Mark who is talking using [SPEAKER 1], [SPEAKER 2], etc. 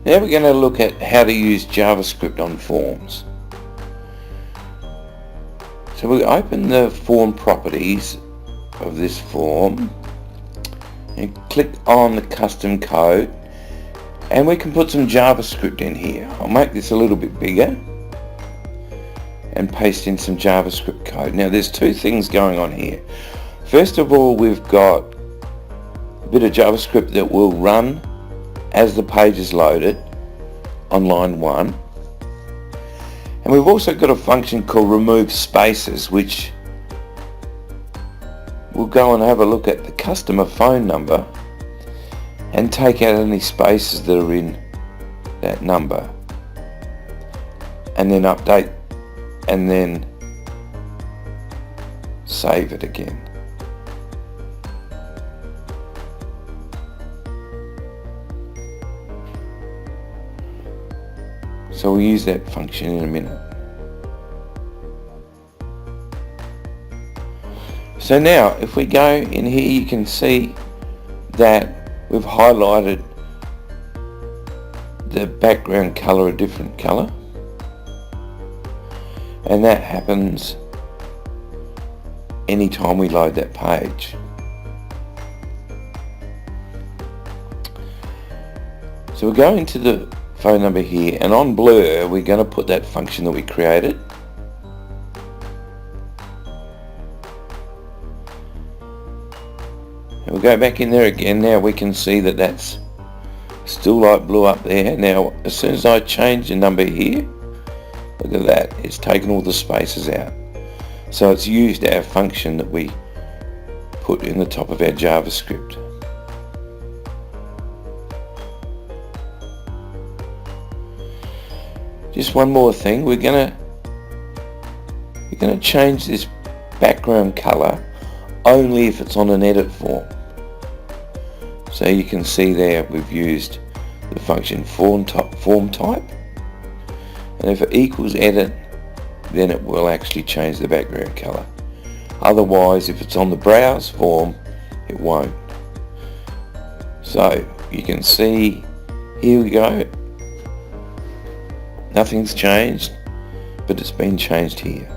[SPEAKER 1] Now we're going to look at how to use JavaScript on forms. So we open the form properties of this form and click on the custom code, and we can put some JavaScript in here. I'll make this a little bit bigger and paste in some JavaScript code. Now there's two things going on here. First of all, we've got a bit of JavaScript that will run as the page is loaded on line 1. And we've also got a function called remove spaces, which will go and have a look at the customer phone number and take out any spaces that are in that number, and then update and then save it again. So we'll use that function in a minute. So now if we go in here, you can see that we've highlighted the background color a different color, and that happens anytime we load that page. So we'll go into the phone number here, and on blur we're going to put that function that we created. And we'll go back in there again. Now we can see that that's still light blue up there. Now as soon as I change the number here, look at that, it's taken all the spaces out. So it's used our function that we put in the top of our JavaScript. Just one more thing, we're gonna change this background color only if it's on an edit form. So you can see there we've used the function form type, and if it equals edit, then it will actually change the background color. Otherwise, if it's on the browse form, it won't. So you can see, here we go, nothing's changed, but it's been changed here.